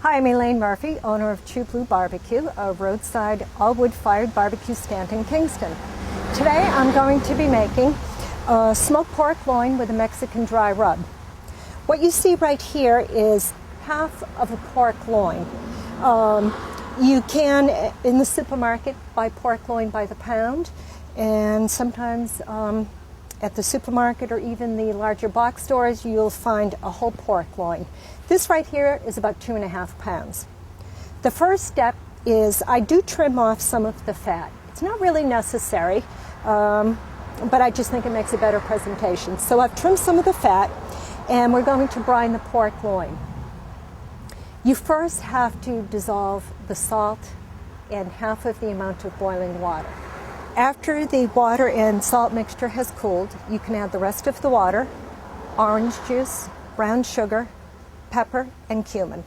Hi, I'm Elaine Murphy, owner of True Blue Barbecue, a roadside all-wood-fired barbecue stand in Kingston. Today I'm going to be making a smoked pork loin with a Mexican dry rub. What you see right here is half of a pork loin. You can, in the supermarket, buy pork loin by the pound, and sometimes at the supermarket or even the larger box stores, you'll find a whole pork loin. This right here is about 2.5 pounds. The first step is I do trim off some of the fat. It's not really necessary, but I just think it makes a better presentation. So I've trimmed some of the fat, and we're going to brine the pork loin. You first have to dissolve the salt in half of the amount of boiling water. After the water and salt mixture has cooled, you can add the rest of the water, orange juice, brown sugar, pepper, and cumin.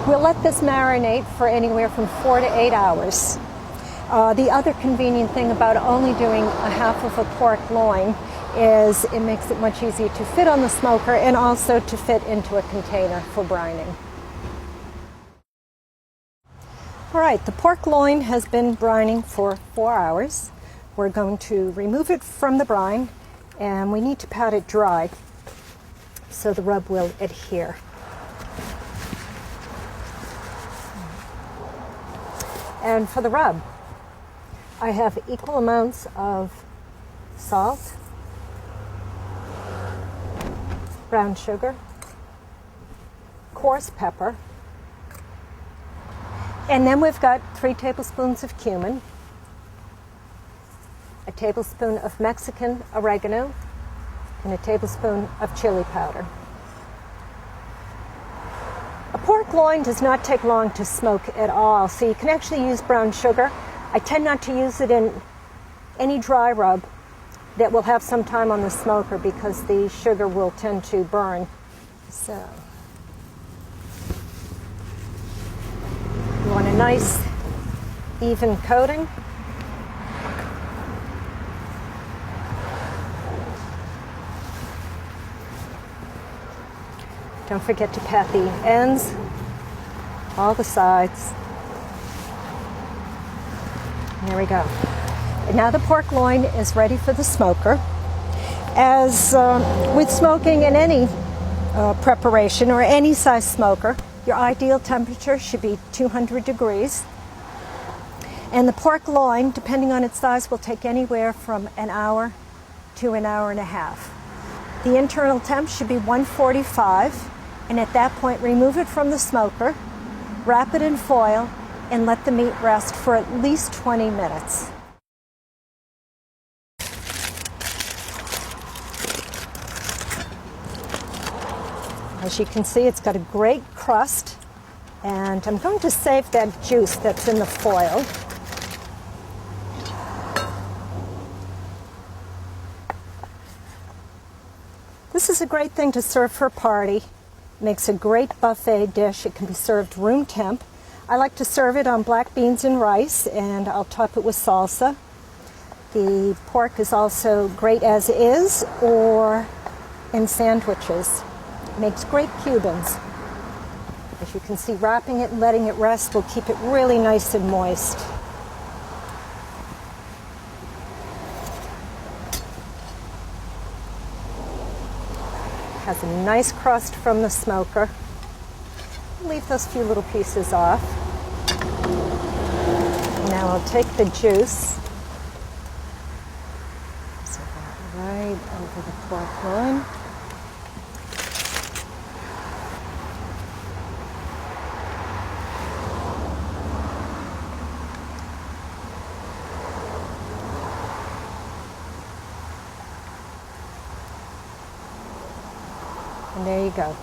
We'll let this marinate for anywhere from 4 to 8 hours. The other convenient thing about only doing a half of a pork loin is it makes it much easier to fit on the smoker and also to fit into a container for brining. All right, the pork loin has been brining for 4 hours. We're going to remove it from the brine, and we need to pat it dry so the rub will adhere. And for the rub, I have equal amounts of salt, brown sugar, coarse pepper, and then we've got 3 tablespoons of cumin, a tablespoon of Mexican oregano, and a tablespoon of chili powder. A pork loin does not take long to smoke at all, so you can actually use brown sugar. I tend not to use it in any dry rub that will have some time on the smoker because the sugar will tend to burn. So you want a nice even coating. Don't forget to pat the ends, all the sides. There we go. And now the pork loin is ready for the smoker. As with smoking in any preparation or any size smoker, your ideal temperature should be 200 degrees. And the pork loin, depending on its size, will take anywhere from an hour to an hour and a half. The internal temp should be 145. And at that point, remove it from the smoker, wrap it in foil, and let the meat rest for at least 20 minutes. As you can see, it's got a great crust, and I'm going to save that juice that's in the foil. This is a great thing to serve for a party. Makes a great buffet dish. It can be served room temp. I like to serve it on black beans and rice, and I'll top it with salsa. The pork is also great as is or in sandwiches. Makes great Cubans. As you can see, wrapping it and letting it rest will keep it really nice and moist. Has a nice crust from the smoker. Leave those few little pieces off. Now I'll take the juice. So that right over the pork loin. And there you go.